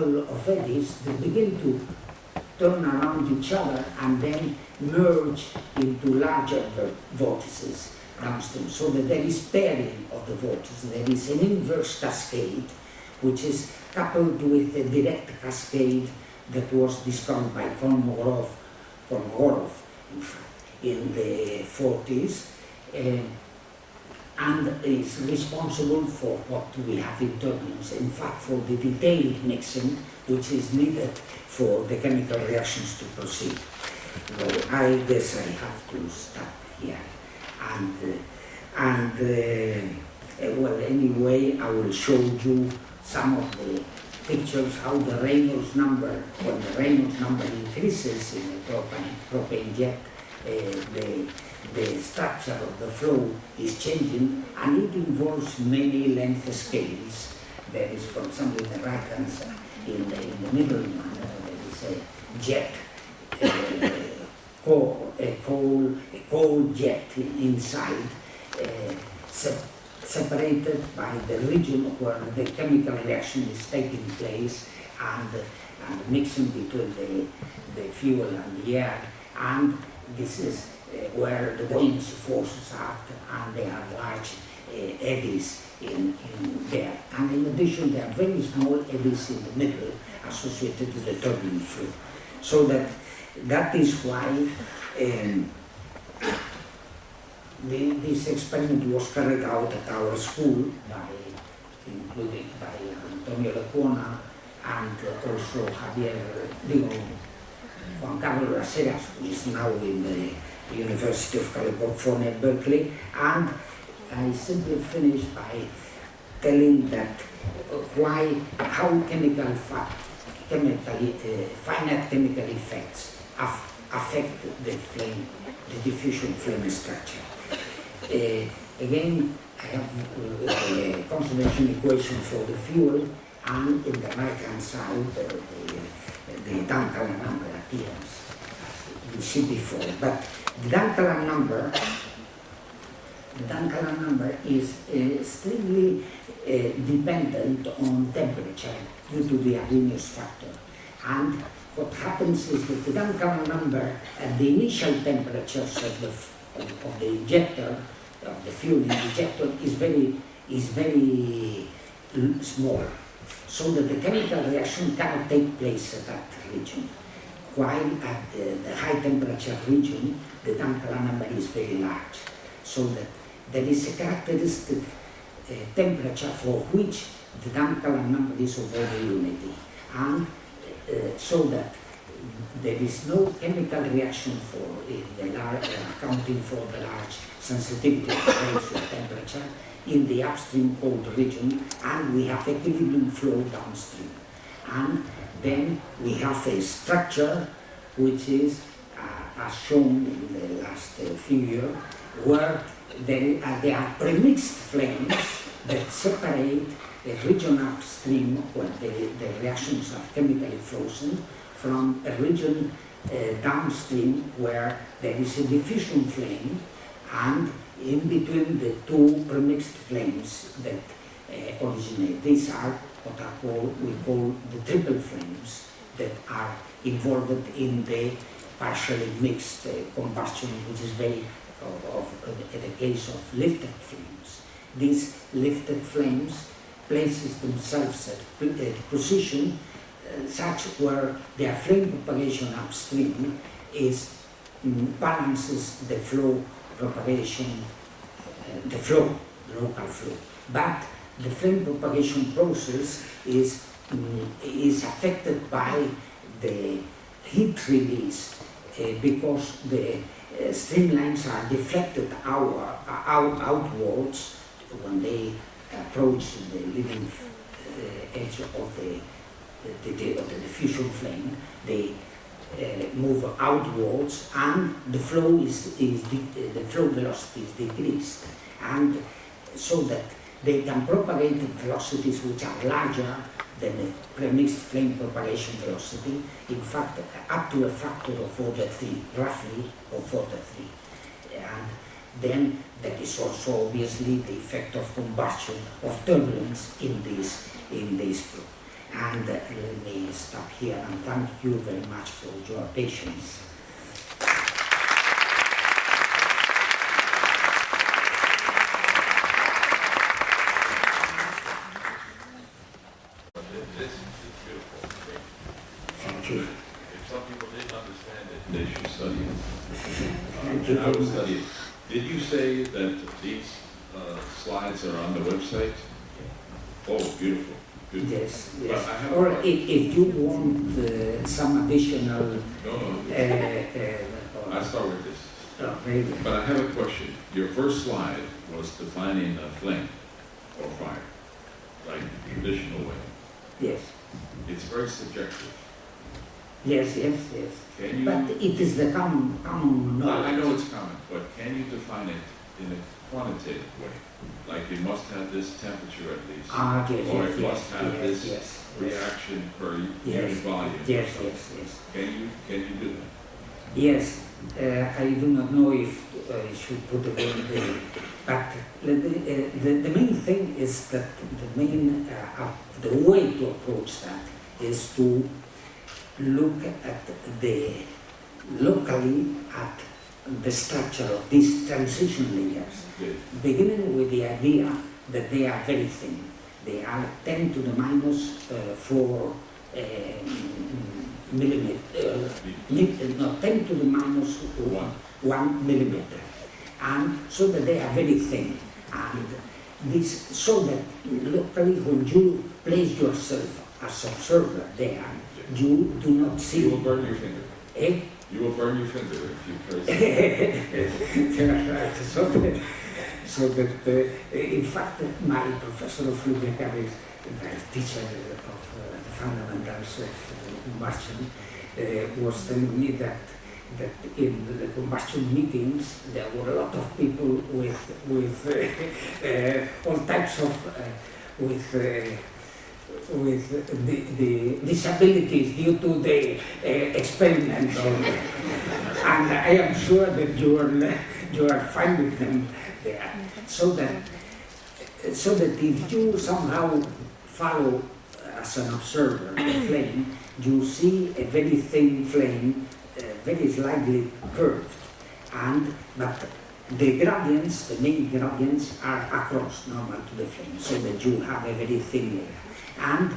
couple of eddies that begin to turn around each other and then merge into larger vortices downstream, so that there is pairing of the vortices. There is an inverse cascade, which is coupled with a direct cascade that was discovered by Kolmogorov, in fact, in the 40s, and is responsible for what we have in turbulence, in fact for the detailed mixing which is needed for the chemical reactions to proceed. Well, I guess I have to stop here. Well, anyway, I will show you some of the pictures how the Reynolds number, when the Reynolds number increases in the propane jet, the structure of the flow is changing, and it involves many length scales. There is, for example, in the right hand side, in the middle one, there is a jet, a cold jet inside, separated by the region where the chemical reaction is taking place, and mixing between the fuel and the air, and this is where the buoyancy forces act, and there are large eddies in there. And in addition, there are very small eddies in the middle associated with the turbulent flow. So that is why this experiment was carried out at our school, including by Antonio Lecuona and also Juan Carlos Raseras, who is now in the University of California, Berkeley. And I simply finish by telling that how finite chemical effects affect the flame, the diffusion flame structure. Again, I have a conservation equation for the fuel, and in the right-hand side, the Duncan number appears, as you see before. But the Duncan number is strictly dependent on temperature due to the Arrhenius factor. And what happens is that the Duncan number at the initial temperatures of the injector, of the fuel in the injector, is very small, so that the chemical reaction cannot take place at that region. While at the high temperature region, the Duncan number is very large, so that there is a characteristic temperature for which the Duncan number is of order unity, and so that there is no chemical reaction for accounting for the large sensitivity of ratio temperature in the upstream cold region, and we have equilibrium flow downstream. And then we have a structure which is, as shown in the last figure, where there are premixed flames that separate a region upstream where the reactions are chemically frozen from a region downstream where there is a diffusion flame, and in between the two premixed flames that originate. These are what we call the triple flames that are involved in the partially mixed combustion, which is very in the case of lifted flames. These lifted flames places themselves at position such where their flame propagation upstream balances the flow propagation, the local flow. But the flame propagation process is affected by the heat release because the streamlines are deflected outwards when they approach the leading edge of the diffusion flame. They move outwards, and the flow the flow velocity is decreased, and so that they can propagate at velocities which are larger than the premixed flame propagation velocity, in fact up to a factor of order 3, roughly of order 3. And then that is also obviously the effect of combustion, of turbulence in this flow. And let me stop here and thank you very much for your patience. This is beautiful. Thank you. If some people didn't understand it, they should study it. Thank you I would very study it. Did you say that these slides are on the website? Oh, beautiful. Beautiful. Yes, But yes. I have Or a question. if you want some additional, No, I'll start with this. really, But I have a question. Your first slide was defining a flame or fire, like traditional way. yes, It's very subjective. yes, yes, yes. Can you? But it is the common Well, I knowledge. know it's common, but can you define it in a quantitative way? Like it must have this temperature at least, Ah, yes, or yes, it must yes, have yes, this yes, yes. reaction per Yes. unit volume. Yes, yes, yes. Can you do that? Yes, I do not know if I should put it in there, but the main thing is that the way to approach that is to look at locally at the structure of these transition layers, Good. beginning with the idea that they are very thin. They are 10 to the minus 4 millimeter, no, 10 to the minus 1 millimeter. And so that they are very thin. And this, so that locally when you place yourself as observer there, you do not see. You will burn your finger. Eh? You will burn your finger if you place it. So that, in fact, my professor of fluid mechanics, the teacher of the fundamentals of combustion, was telling me that in the combustion meetings there were a lot of people with all types of with the disabilities due to the experiments, and I am sure that you are finding them there, so that if you somehow follow as an observer the flame, you see a very thin flame, very slightly curved, but the gradients, the main gradients, are across normal to the flame, so that you have a very thin layer. And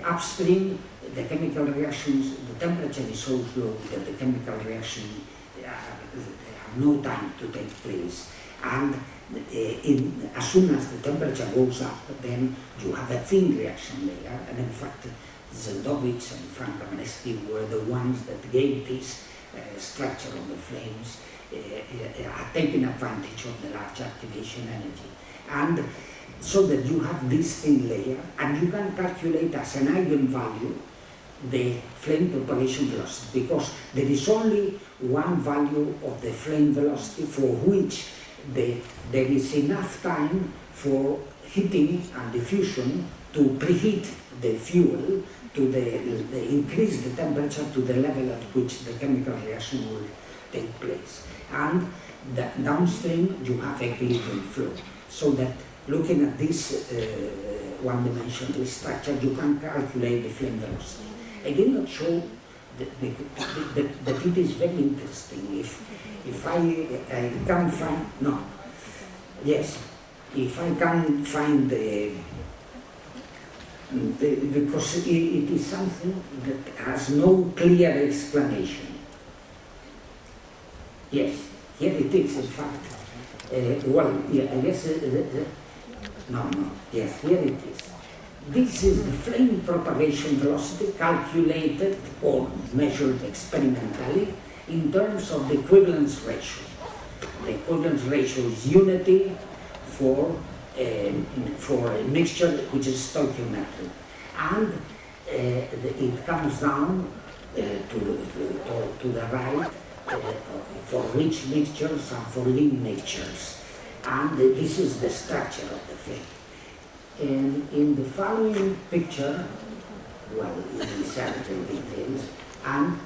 upstream, the chemical reactions, the temperature is so low that the chemical reaction have no time to take place. And as soon as the temperature goes up, then you have a thin reaction layer. And in fact, Zeldovich and Frank Kamenetsky were the ones that gave this structure of the flames, taking advantage of the large activation energy. And so that you have this thin layer, and you can calculate as an eigenvalue the flame propagation velocity, because there is only one value of the flame velocity for which there is enough time for heating and diffusion to preheat the fuel to increase the temperature to the level at which the chemical reaction will take place. And downstream you have equilibrium flow, so that looking at this one-dimensional structure, you can calculate the flame velocity. I did not show that it is very interesting. If I can find, no, yes, if I can find because it is something that has no clear explanation. Yes, here it is, in fact. Well, yeah, I guess, no, yes, here it is. This is the flame propagation velocity calculated or measured experimentally in terms of the equivalence ratio. The equivalence ratio is unity for a mixture which is stoichiometric. And it comes down to the right for rich mixtures and for lean mixtures. And this is the structure of the flame. And in the following picture, well, it is certain details, and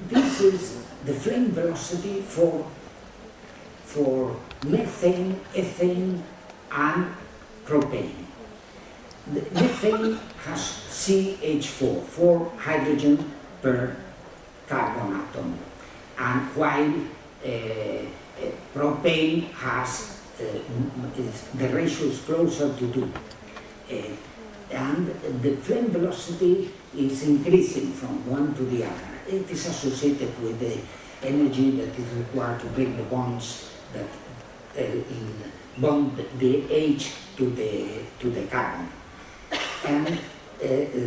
this is the flame velocity for methane, ethane, and propane. the methane has CH4, 4 hydrogen per carbon atom, and while propane has the ratio is closer to 2. And the flame velocity is increasing from one to the other. It is associated with the energy that is required to break the bonds that bond the H to the carbon. And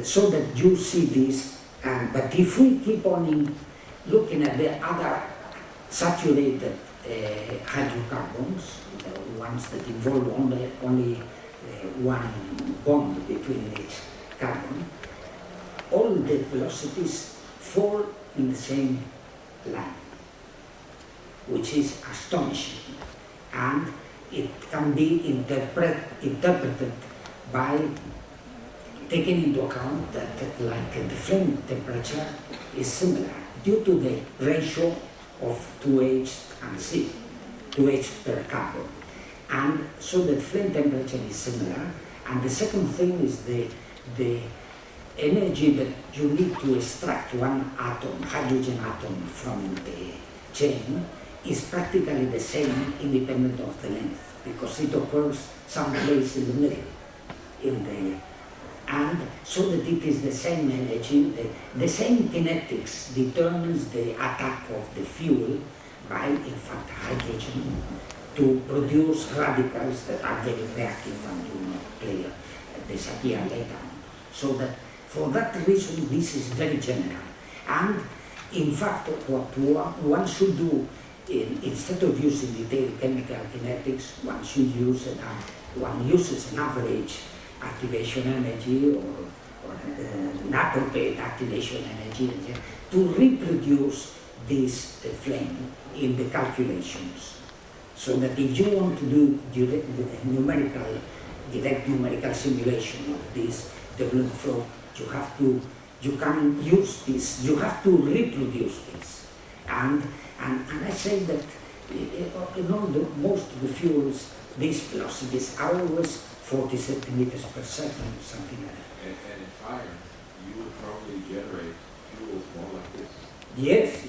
so that you see this, but if we keep on looking at the other saturated hydrocarbons, the ones that involve only one bond between each carbon, all the velocities fall in the same line, which is astonishing. And it can be interpreted by taking into account that like the flame temperature is similar due to the ratio of 2H and C, 2H per carbon. And so the flame temperature is similar. And the second thing is the energy that you need to extract one atom, hydrogen atom, from the chain is practically the same independent of the length, because it occurs someplace in the middle. And so that it is the same energy, the same kinetics determines the attack of the fuel by, in fact, hydrogen to produce radicals that are very reactive and do not disappear later on. So that for that reason, this is very general. And in fact, what one should do, instead of using detailed chemical kinetics, one uses an average activation energy or an appropriate activation energy to reproduce this flame in the calculations. So that if you want to do direct numerical simulation of this turbulent flow, you can use this, you have to reproduce this. And I say that in most of the fuels, these velocities are always 40 centimeters per second, something like that. And in fire, you would probably generate fuels more like this. Yes.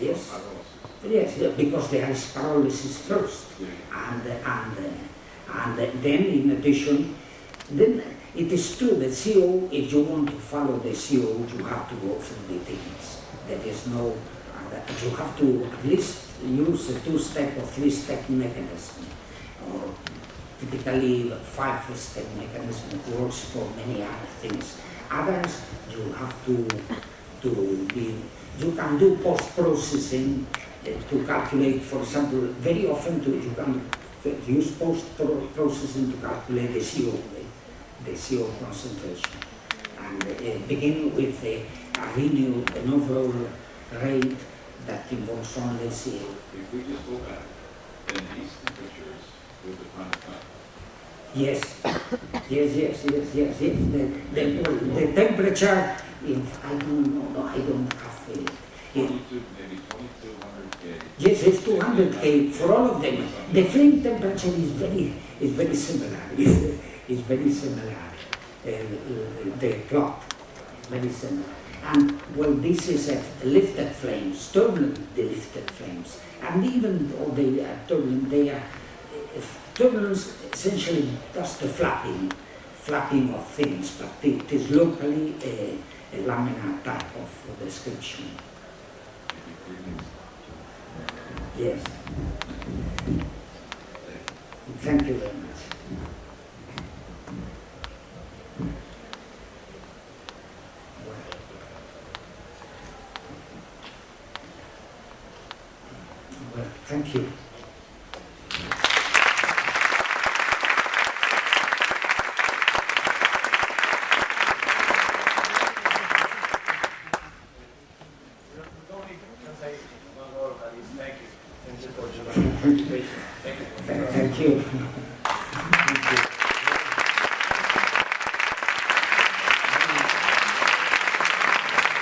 Yes, because there is pyrolysis first. And then in addition, then it is true that CO, if you want to follow the CO, you have to go through the things. There is no, you have to at least use a two-step or three-step mechanism, or typically 5-step mechanism that works for many other things. Others, you have you can do post-processing to calculate, for example, very often you can use post-processing to calculate the CO concentration. And begin with an overall rate that involves only CO. If we just go back, then these temperatures will define the time. Yes. The temperature, I don't have it. Maybe 2200 K. Yes, it's 200 K for all of them. The flame temperature is very similar. It's very similar. The plot is very similar. And well, this is a lifted flames, turbulent lifted flames. And even though they are turbulent, turbulence essentially does the flapping of things, but it is locally a laminar type of description. Yes. Thank you very much. Well, thank you. Thank you. Thank you.